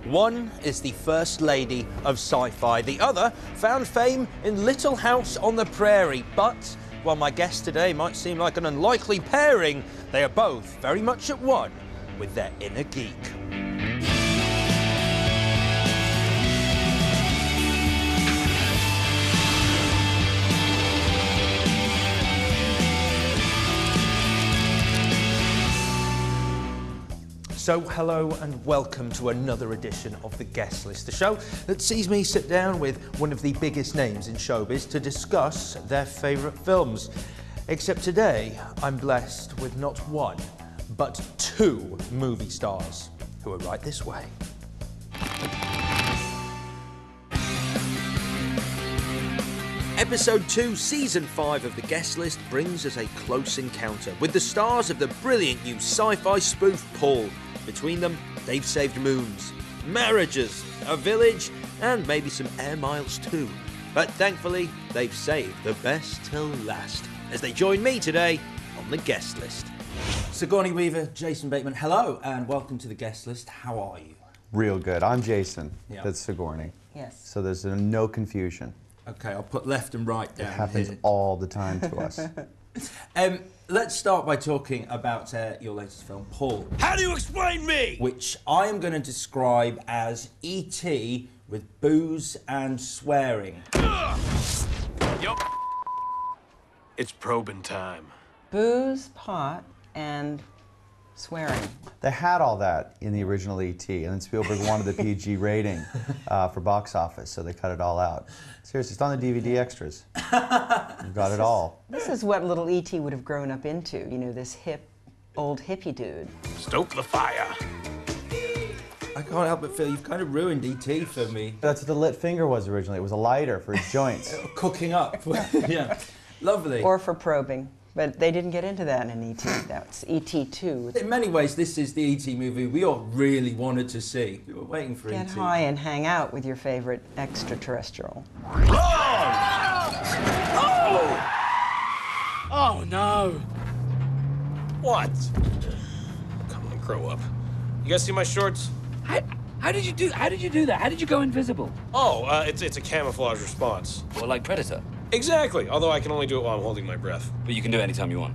One is the First Lady of Sci-Fi. The other found fame in Little House on the Prairie. But while my guest today might seem like an unlikely pairing, they are both very much at one with their inner geek. So, hello and welcome to another edition of The Guest List, the show that sees me sit down with one of the biggest names in showbiz to discuss their favourite films. Except today, I'm blessed with not one, but two movie stars who are right this way. Episode 2, Season 5 of The Guest List brings us a close encounter with the stars of the brilliant new sci-fi spoof Pull. Between them, they've saved moons, marriages, a village, and maybe some air miles too. But thankfully, they've saved the best till last, as they join me today on The Guest List. Sigourney Weaver, Jason Bateman, hello, and welcome to The Guest List. How are you? Real good. I'm Jason. Yeah. That's Sigourney. Yes. So there's no confusion. Okay, I'll put left and right down. It happens here. all the time to us. Let's start by talking about your latest film, Pull. How do you explain me? Which I am going to describe as E.T. with booze and swearing. Yup. It's probing time. Booze, pot, and swearing. They had all that in the original E.T., and then Spielberg wanted the PG rating for box office, so they cut it all out. Seriously, it's on the DVD extras. You've got it all. This is what little E.T. would have grown up into, you know, this old hippie dude. Stoke the fire. I can't help but feel you've kind of ruined E.T. for me. That's what the lit finger was originally. It was a lighter for his joints. Cooking up. Yeah. Lovely. Or for probing. But they didn't get into that in E.T. That's E.T. 2. In many ways, this is the E.T. movie we all really wanted to see. We were waiting for Get E.T. high and hang out with your favorite extraterrestrial. Oh! Oh no! What? Come on, grow up. You guys see my shorts? How did you do that? How did you go invisible? Oh, it's a camouflage response. Well, like Predator. Exactly. Although I can only do it while I'm holding my breath. But you can do it anytime you want.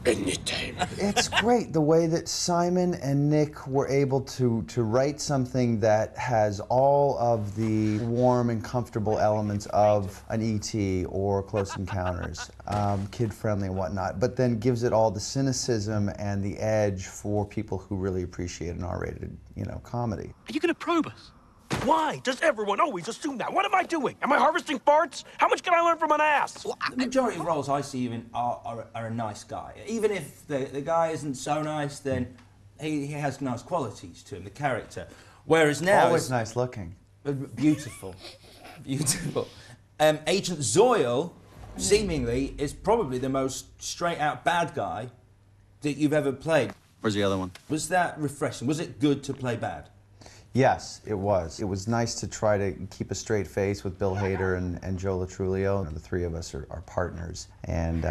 Anytime. It's great the way that Simon and Nick were able to write something that has all of the warm and comfortable elements of an E.T. or Close Encounters, kid-friendly and whatnot, but then gives it all the cynicism and the edge for people who really appreciate an R-rated, comedy. Are you gonna probe us? Why does everyone always assume that? What am I doing? Am I harvesting farts? How much can I learn from an ass? The majority of roles I see you in are a nice guy. Even if the guy isn't so nice, then he has nice qualities to him, the character. Whereas now... Always nice looking. Beautiful. Beautiful. Agent Zoyle, seemingly, is probably the most straight-out bad guy that you've ever played. Where's the other one? Was that refreshing? Was it good to play bad? Yes, it was. It was nice to try to keep a straight face with Bill Hader and Joe Latrulio. The three of us are partners, and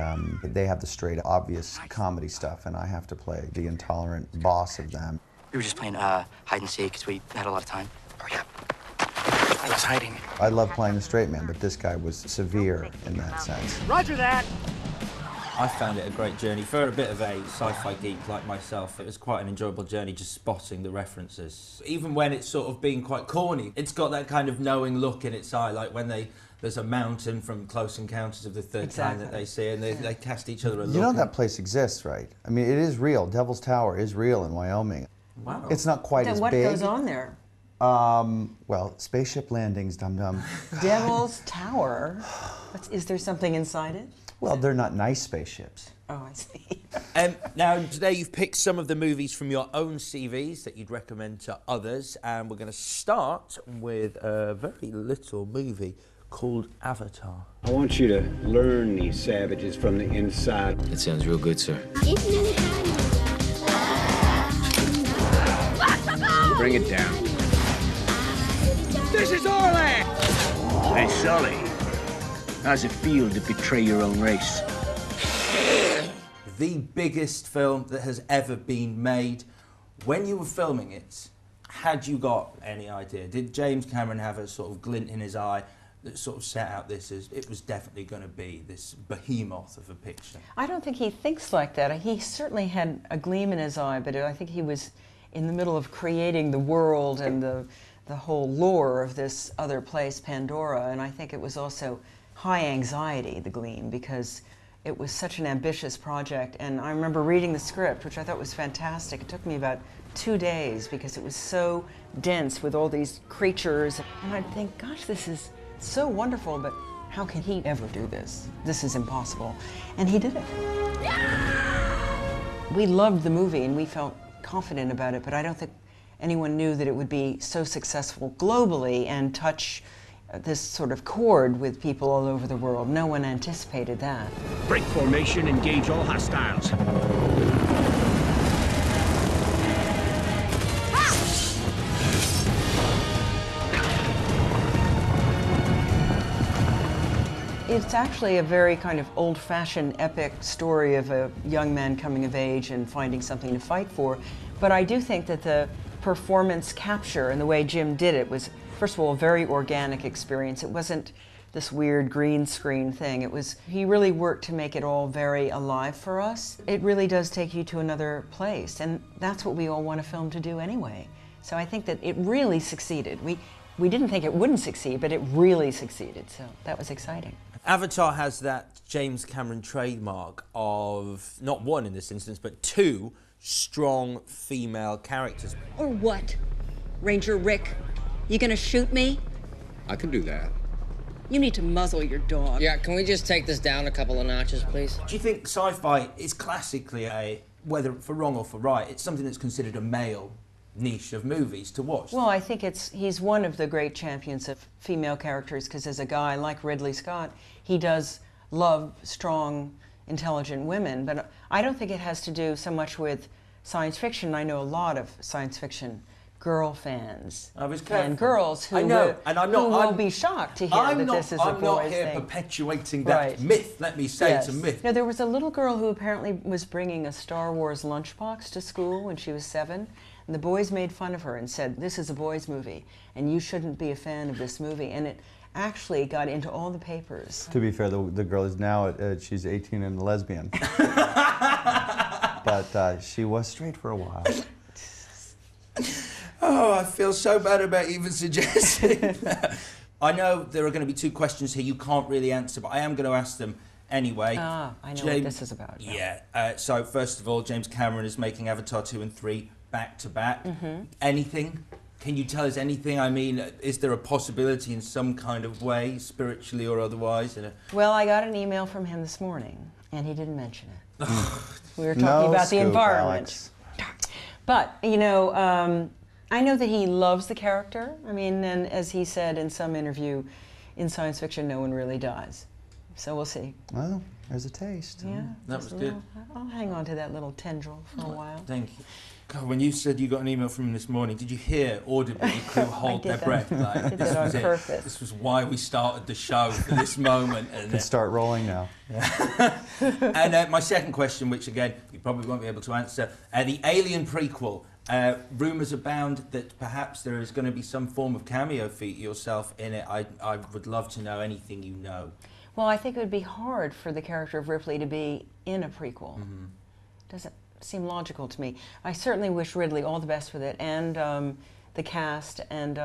they have the straight, obvious comedy stuff, and I have to play the intolerant boss of them. We were just playing hide and seek because we had a lot of time. Oh, yeah. I was hiding. I love playing the straight man, but this guy was severe in that sense. Roger that. I found it a great journey. For a bit of a sci-fi geek like myself, it was quite an enjoyable journey just spotting the references. Even when it's sort of being quite corny, it's got that kind of knowing look in its eye, like when there's a mountain from Close Encounters of the Third Kind that they see, and they cast each other a look. You know that place exists, right? I mean, it is real. Devil's Tower is real in Wyoming. Wow. It's not quite as What big. goes on there? Well, spaceship landings, dum-dum. Devil's Tower? Is there something inside it? Well, they're not nice spaceships. Oh, I see. Now, today you've picked some of the movies from your own CVs that you'd recommend to others, and we're going to start with a very little movie called Avatar. I want you to learn these savages from the inside. It sounds real good, sir. Bring it down. This is our land. Hey, Sully. How's it feel to betray your own race? The biggest film that has ever been made. When you were filming it, Had you got any idea? Did James Cameron have a sort of glint in his eye that sort of set out this as it was definitely going to be this behemoth of a picture? I don't think he thinks like that. He certainly had a gleam in his eye, but I think he was in the middle of creating the world and the whole lore of this other place, Pandora, and I think it was also high anxiety, the gleam, because it was such an ambitious project. And I remember reading the script, which I thought was fantastic. It took me about 2 days because it was so dense with all these creatures. And I'd think, gosh, this is so wonderful, but how can he ever do this? This is impossible. And he did it. We loved the movie and we felt confident about it, but I don't think anyone knew that it would be so successful globally and touch this sort of chord with people all over the world. No one anticipated that. Break formation, engage all hostiles. It's actually a very kind of old-fashioned epic story of a young man coming of age and finding something to fight for. But I do think that the performance capture and the way Jim did it was, first of all, a very organic experience. It wasn't this weird green screen thing. It was, he really worked to make it all very alive for us. It really does take you to another place, and that's what we all want a film to do anyway. So I think that it really succeeded. We didn't think it wouldn't succeed, but it really succeeded, so that was exciting. Avatar has that James Cameron trademark of, not one in this instance, but two strong female characters. Or what? Ranger Rick, you gonna shoot me? I can do that. You need to muzzle your dog. Yeah, can we just take this down a couple of notches, please? Do you think sci-fi is classically a, whether for wrong or for right, it's something that's considered a male niche of movies to watch? Well, I think he's one of the great champions of female characters, because as a guy like Ridley Scott, he does love strong, intelligent women, but I don't think it has to do so much with science fiction. I know a lot of science fiction girl fans and girls who will be shocked to hear that this is a boys' thing. I'm not here perpetuating that myth, let me say it's a myth. Now, there was a little girl who apparently was bringing a Star Wars lunchbox to school when she was 7, and the boys made fun of her and said, this is a boys' movie, and you shouldn't be a fan of this movie. And it actually got into all the papers. To be fair, the girl is now, she's 18 and a lesbian. But she was straight for a while. Oh, I feel so bad about even suggesting that. I know there are going to be 2 questions here you can't really answer, but I am going to ask them anyway. I know what this is about. Yeah. So first of all, James Cameron is making Avatar 2 and 3 back to back. Anything? Can you tell us anything? I mean, is there a possibility in some kind of way, spiritually or otherwise? Well, I got an email from him this morning, and he didn't mention it. We were talking about the environment. Alex. But, you know, I know that he loves the character. I mean, and as he said in some interview, in science fiction, no one really dies. So we'll see. Well, there's a taste. Yeah. That was good. I'll hang on to that little tendril for a while. Thank you. God, when you said you got an email from him this morning, did you hear audibly the crew hold their breath? Like, I did that on purpose. This was why we started the show for this moment. And Could start rolling now. Yeah. And my second question, which again you probably won't be able to answer, the Alien prequel. Rumours abound that perhaps there is going to be some form of cameo for yourself in it. I would love to know anything you know. Well, I think it would be hard for the character of Ripley to be in a prequel. Doesn't seem logical to me. I certainly wish Ridley all the best with it, and the cast, and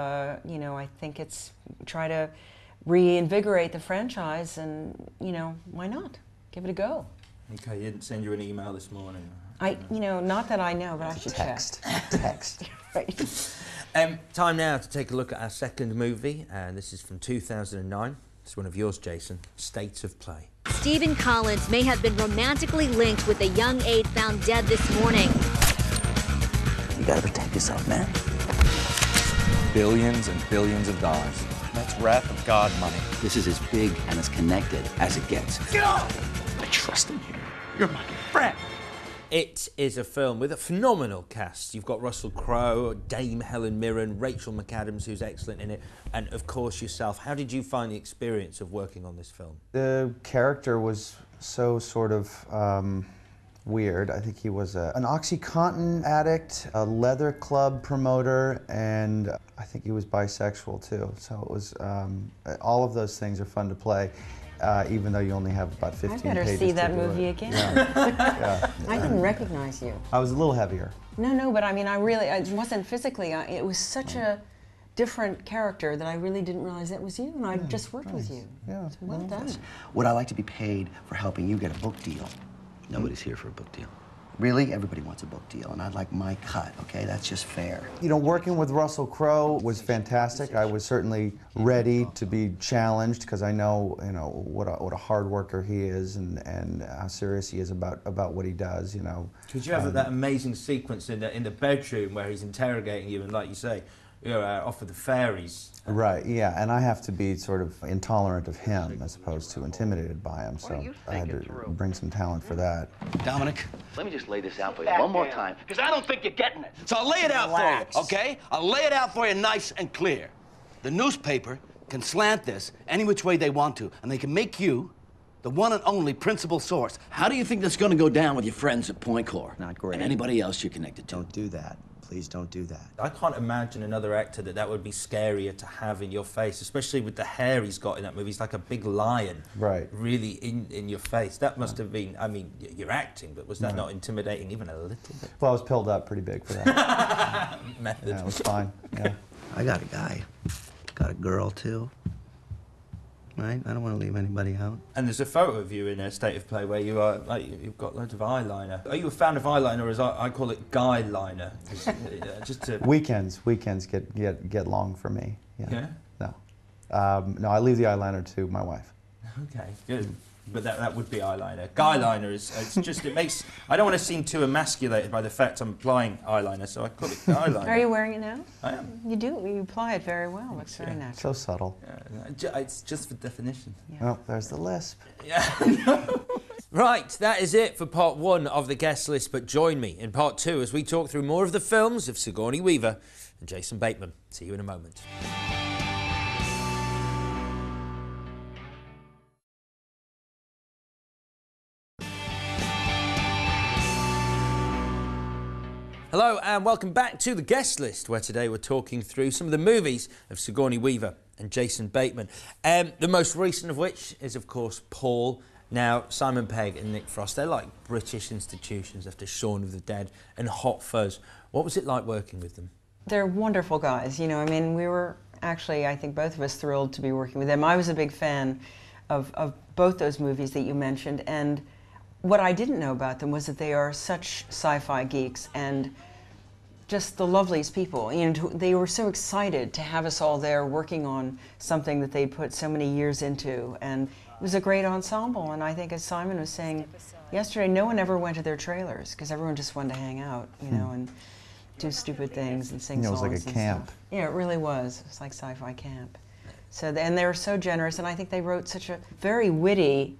you know, I think it's try to reinvigorate the franchise, and you know, why not? Give it a go. Okay, he didn't send you an email this morning. You know, not that I know, but I should text. check. Text. Right. Time now to take a look at our second movie, and this is from 2009. It's one of yours, Jason. State of Play. Stephen Collins may have been romantically linked with a young aide found dead this morning. You gotta protect yourself, man. Billions and billions of dollars. That's wrath of God money. This is as big and as connected as it gets. Get off! I trust him here. You're my friend. It is a film with a phenomenal cast. You've got Russell Crowe, Dame Helen Mirren, Rachel McAdams, who's excellent in it, and of course yourself. How did you find the experience of working on this film? The character was so sort of weird. I think he was an OxyContin addict, a leather club promoter, and I think he was bisexual too. So it was, all of those things are fun to play, even though you only have about 15 pages. I better see that movie again. Yeah. I didn't recognize you. I was a little heavier. No, but I mean, it wasn't physically, it was such a different character that I really didn't realize that was you, and I just worked with you. Yeah. So well done. Would I like to be paid for helping you get a book deal? Nobody's here for a book deal. Really? Everybody wants a book deal, and I'd like my cut, okay? That's just fair. You know, working with Russell Crowe was fantastic. I was certainly ready to be challenged because I know, you know, what a hard worker he is and how serious he is about what he does, you know. Because you have that amazing sequence in the bedroom where he's interrogating you, and like you say, you're off with the fairies. Right, yeah, and I have to be sort of intolerant of him as opposed to intimidated by him, so I had to bring some talent for that. Dominic, let me just lay this out for you one more time, because I don't think you're getting it. So I'll lay it out for you, okay? I'll lay it out for you nice and clear. The newspaper can slant this any which way they want to, and they can make you the one and only principal source. How do you think that's going to go down with your friends at Point Corps? Not great. And anybody else you're connected to? Don't do that. Please don't do that. I can't imagine another actor that would be scarier to have in your face, especially with the hair he's got in that movie. He's like a big lion, right? Really in your face. That must have been. I mean, you're acting, but was that not intimidating even a little bit? Well, I was pilled up pretty big for that. Method. Yeah, it was fine. Yeah. I got a guy. Got a girl too. Right? I don't want to leave anybody out. And there's a photo of you in a State of Play where you are, like, you've got loads of eyeliner. Are you a fan of eyeliner, or as I call it, guy liner? Just to... Weekends get long for me. Yeah? No. No, I leave the eyeliner to my wife. Okay, good. But that would be eyeliner. Guy liner is, it's just, it makes, I don't want to seem too emasculated by the fact I'm applying eyeliner, so I call it guy liner. Are you wearing it now? I am. You do, you apply it very well, looks very natural. So subtle. Yeah, it's just for definition. Yeah. Oh, there's the lisp. Yeah. Right, that is it for part one of the guest list, but join me in part two as we talk through more of the films of Sigourney Weaver and Jason Bateman. See you in a moment. Hello and welcome back to the guest list, where today we're talking through some of the movies of Sigourney Weaver and Jason Bateman. The most recent of which is, of course, Paul. Now, Simon Pegg and Nick Frost, they're like British institutions after Shaun of the Dead and Hot Fuzz. What was it like working with them? They're wonderful guys. You know, I mean, we were actually, I think both of us thrilled to be working with them. I was a big fan of both those movies that you mentioned, and what I didn't know about them was that they are such sci-fi geeks and just the loveliest people. You know, they were so excited to have us all there working on something that they put so many years into, and it was a great ensemble. And I think, as Simon was saying yesterday, no one ever went to their trailers because everyone just wanted to hang out, you know, and do stupid things and sing songs. It was like a camp. Stuff. Yeah, it really was. It was like sci-fi camp. So, and they were so generous, and I think they wrote such a very witty,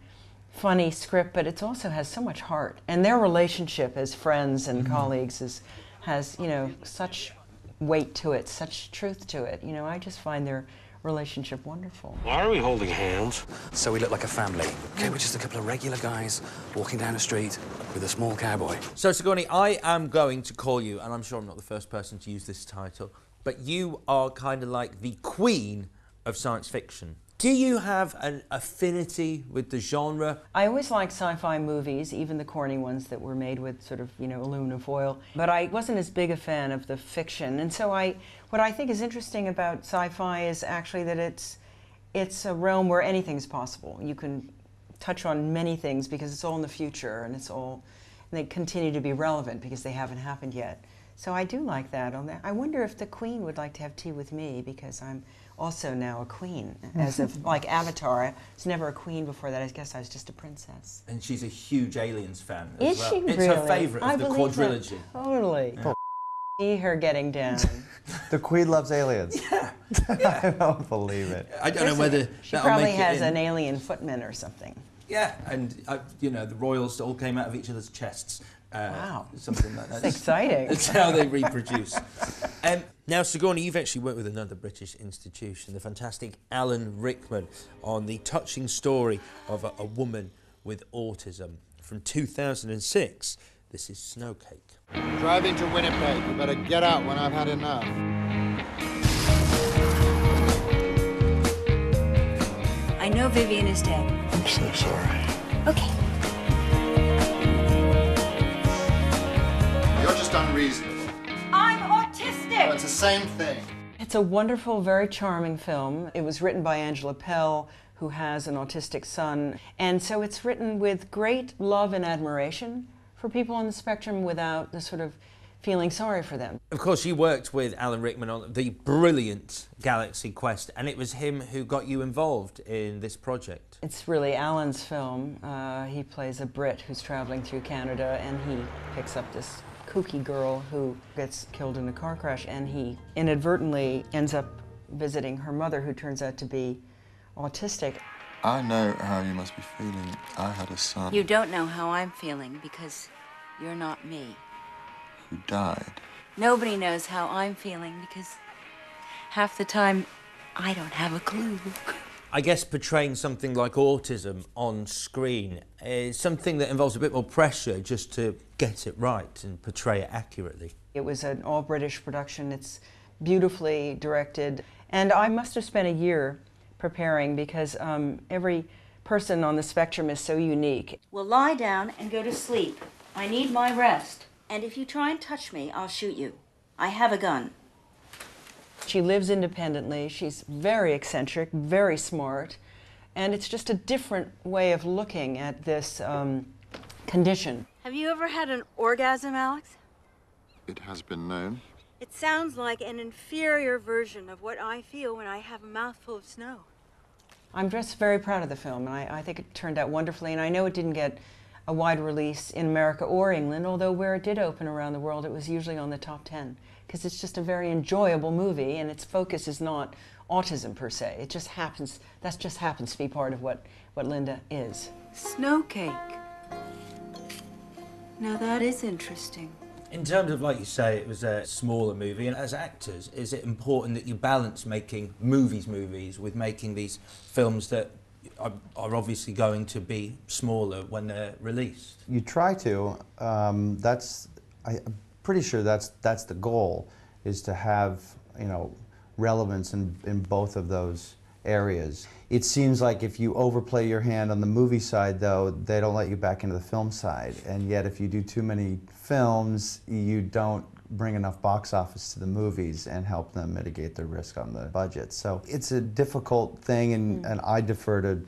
funny script, but it also has so much heart. And their relationship as friends and colleagues has, you know, such weight to it, such truth to it. You know, I just find their relationship wonderful. Why are we holding hands? So we look like a family. Okay, we're just a couple of regular guys walking down the street with a small cowboy. So, Sigourney, I am going to call you, and I'm sure I'm not the first person to use this title, but you are kind of like the queen of science fiction. Do you have an affinity with the genre? I always liked sci-fi movies, even the corny ones that were made with sort of, you know, aluminum foil. But I wasn't as big a fan of the fiction. And so what I think is interesting about sci-fi is actually that it's a realm where anything's possible. You can touch on many things because it's all in the future, and and they continue to be relevant because they haven't happened yet. So I do like that. I wonder if the Queen would like to have tea with me, because I'm also now a queen, as of like Avatar. I was never a queen before that. I guess I was just a princess. And she's a huge Aliens fan as well. Is she really? It's her favourite of the quadrilogy. That. Totally. Yeah. See her getting down. The Queen loves aliens. Yeah. I don't believe it. I don't know whether she probably has an alien footman or something. Yeah, and you know, the royals all came out of each other's chests. Wow. Something like that. That's exciting. That's how they reproduce. Now, Sigourney, you've actually worked with another British institution, the fantastic Alan Rickman, on the touching story of a woman with autism. from 2006, this is Snowcake. Driving to Winnipeg. You better get out when I've had enough. I know Vivian is dead. I'm so sorry. Okay. You're just unreasonable. I'm autistic! Oh, it's the same thing. It's a wonderful, very charming film. It was written by Angela Pell, who has an autistic son. And so it's written with great love and admiration for people on the spectrum without the sort of feeling sorry for them. Of course, you worked with Alan Rickman on the brilliant Galaxy Quest, and it was him who got you involved in this project. It's really Alan's film. He plays a Brit who's traveling through Canada, and he picks up this kooky girl who gets killed in a car crash, and he inadvertently ends up visiting her mother, who turns out to be autistic. I know how you must be feeling. I had a son. You don't know how I'm feeling because you're not me. Who died. Nobody knows how I'm feeling because half the time I don't have a clue. I guess portraying something like autism on screen is something that involves a bit more pressure just to get it right and portray it accurately. It was an all-British production. It's beautifully directed. And I must have spent a year preparing because every person on the spectrum is so unique. Well, lie down and go to sleep. I need my rest. And if you try and touch me, I'll shoot you. I have a gun. She lives independently. She's very eccentric, very smart. And it's just a different way of looking at this condition. Have you ever had an orgasm, Alex? It has been known. It sounds like an inferior version of what I feel when I have a mouthful of snow. I'm just very proud of the film, and I think it turned out wonderfully, and I know it didn't get a wide release in America or England, although where it did open around the world, it was usually on the top 10, because it's just a very enjoyable movie, and its focus is not autism per se. It just happens, that just happens to be part of what Linda is. Snowcake. Now that is interesting. In terms of, like you say, it was a smaller movie, and as actors, is it important that you balance making movies with making these films that are obviously going to be smaller when they're released? You try to. I'm pretty sure that's the goal, is to have, you know, relevance in both of those areas. It seems like if you overplay your hand on the movie side, though, they don't let you back into the film side. And yet, if you do too many films, you don't bring enough box office to the movies and help them mitigate the risk on the budget. So it's a difficult thing, and I defer to,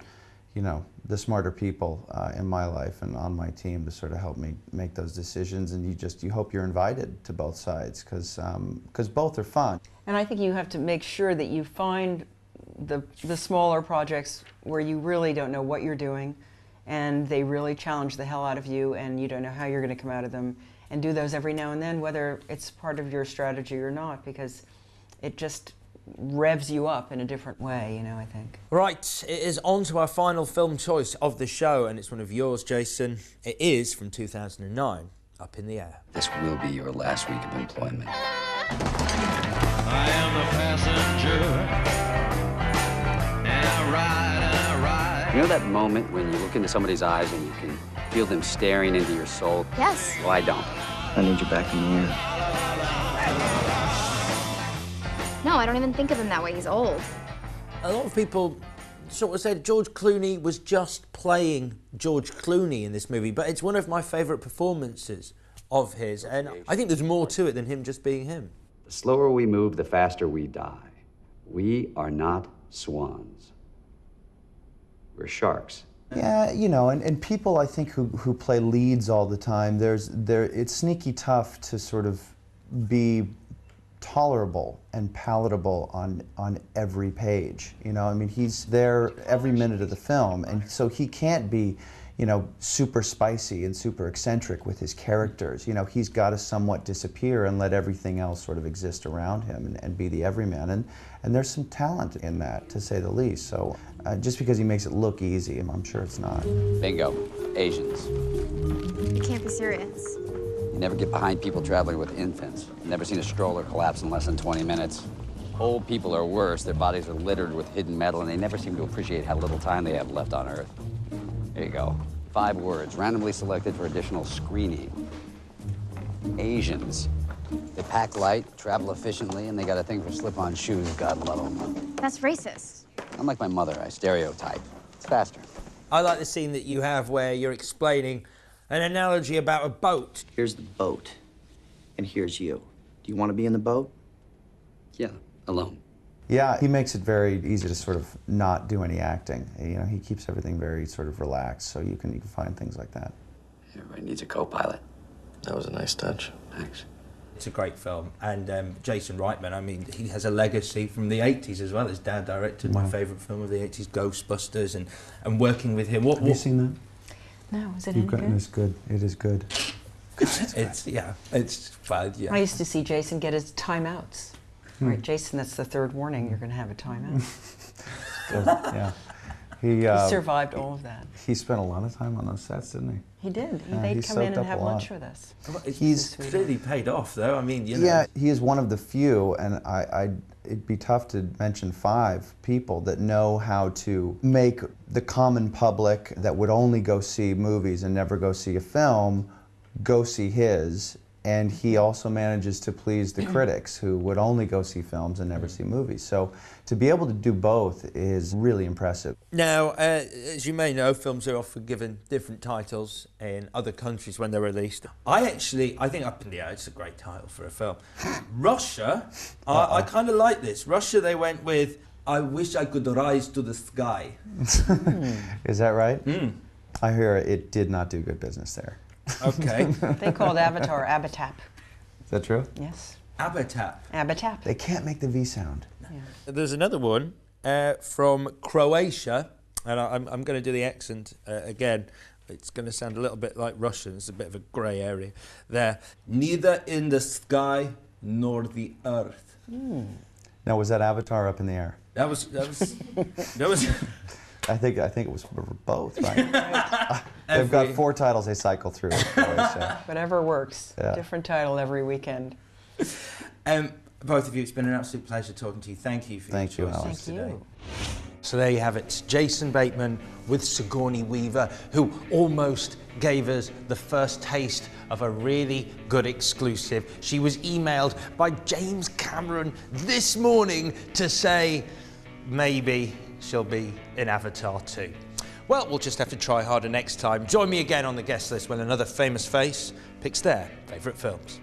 you know, the smarter people in my life and on my team to sort of help me make those decisions. And you hope you're invited to both sides, because both are fun. And I think you have to make sure that you find the smaller projects where you really don't know what you're doing, and they really challenge the hell out of you, and you don't know how you're going to come out of them, and do those every now and then, whether it's part of your strategy or not, because it just revs you up in a different way, you know, I think. Right, it is on to our final film choice of the show, and it's one of yours, Jason. It is from 2009, Up in the Air. This will be your last week of employment. I am the passenger. You know that moment when you look into somebody's eyes and you can feel them staring into your soul? Yes. Well, I don't. I need you back in the air. No, I don't even think of him that way. He's old. A lot of people sort of said George Clooney was just playing George Clooney in this movie, but it's one of my favourite performances of his, and I think there's more to it than him just being him. The slower we move, the faster we die. We are not swans. We're sharks. Yeah, you know, and people I think who play leads all the time, it's sneaky tough to sort of be tolerable and palatable on every page. You know, I mean, he's there every minute of the film, and so he can't be, you know, super spicy and super eccentric with his characters. You know, he's got to somewhat disappear and let everything else sort of exist around him and be the everyman. And there's some talent in that, to say the least. So just because he makes it look easy, I'm sure it's not. Bingo. Asians. You can't be serious. You never get behind people traveling with infants. You've never seen a stroller collapse in less than 20 minutes. Old people are worse. Their bodies are littered with hidden metal, and they never seem to appreciate how little time they have left on Earth. There you go. 5 words, randomly selected for additional screening. Asians. They pack light, travel efficiently, and they got a thing for slip-on shoes, God love them. That's racist. Unlike my mother, I stereotype. It's faster. I like the scene that you have where you're explaining an analogy about a boat. Here's the boat, and here's you. Do you want to be in the boat? Yeah, alone. Yeah, he makes it very easy to sort of not do any acting. You know, he keeps everything very sort of relaxed, so you can find things like that. Everybody needs a co-pilot. That was a nice touch. Thanks. It's a great film, and Jason Reitman, I mean, he has a legacy from the 80s as well. His dad directed my favourite film of the 80s, Ghostbusters, and working with him. Have you seen that? No, is it any good? It's good. It is good. It's fun, yeah. I used to see Jason get his timeouts. Right, Jason, that's the 3rd warning. You're going to have a timeout. Yeah. He survived all of that. He spent a lot of time on those sets, didn't he? He did. They'd come in and have lunch with us. He's clearly paid off, though. I mean, you know. Yeah, he is one of the few, and it'd be tough to mention 5 people that know how to make the common public that would only go see movies and never go see a film go see his. And he also manages to please the critics who would only go see films and never see movies. So to be able to do both is really impressive. Now, as you may know, films are often given different titles in other countries when they're released. I think it's a great title for a film. Russia, I kind of like this. Russia, they went with, I wish I could rise to the sky. Is that right? I hear it did not do good business there. Okay. They called Avatar Abatap. Is that true? Yes. Abatap. Abatap. They can't make the V sound. Yeah. There's another one from Croatia, and I'm going to do the accent again. It's going to sound a little bit like Russian. It's a bit of a grey area there. Neither in the sky nor the earth. Now, was that Avatar up in the air? That was. I think it was both, right? They've got 4 titles they cycle through. Whatever works. Yeah. Different title every weekend. Both of you, it's been an absolute pleasure talking to you. Thank you for your choices Thank today. you. So there you have it, Jason Bateman with Sigourney Weaver, who almost gave us the first taste of a really good exclusive. She was emailed by James Cameron this morning to say maybe she'll be in Avatar 2. Well, we'll just have to try harder next time. Join me again on the guest list when another famous face picks their favourite films.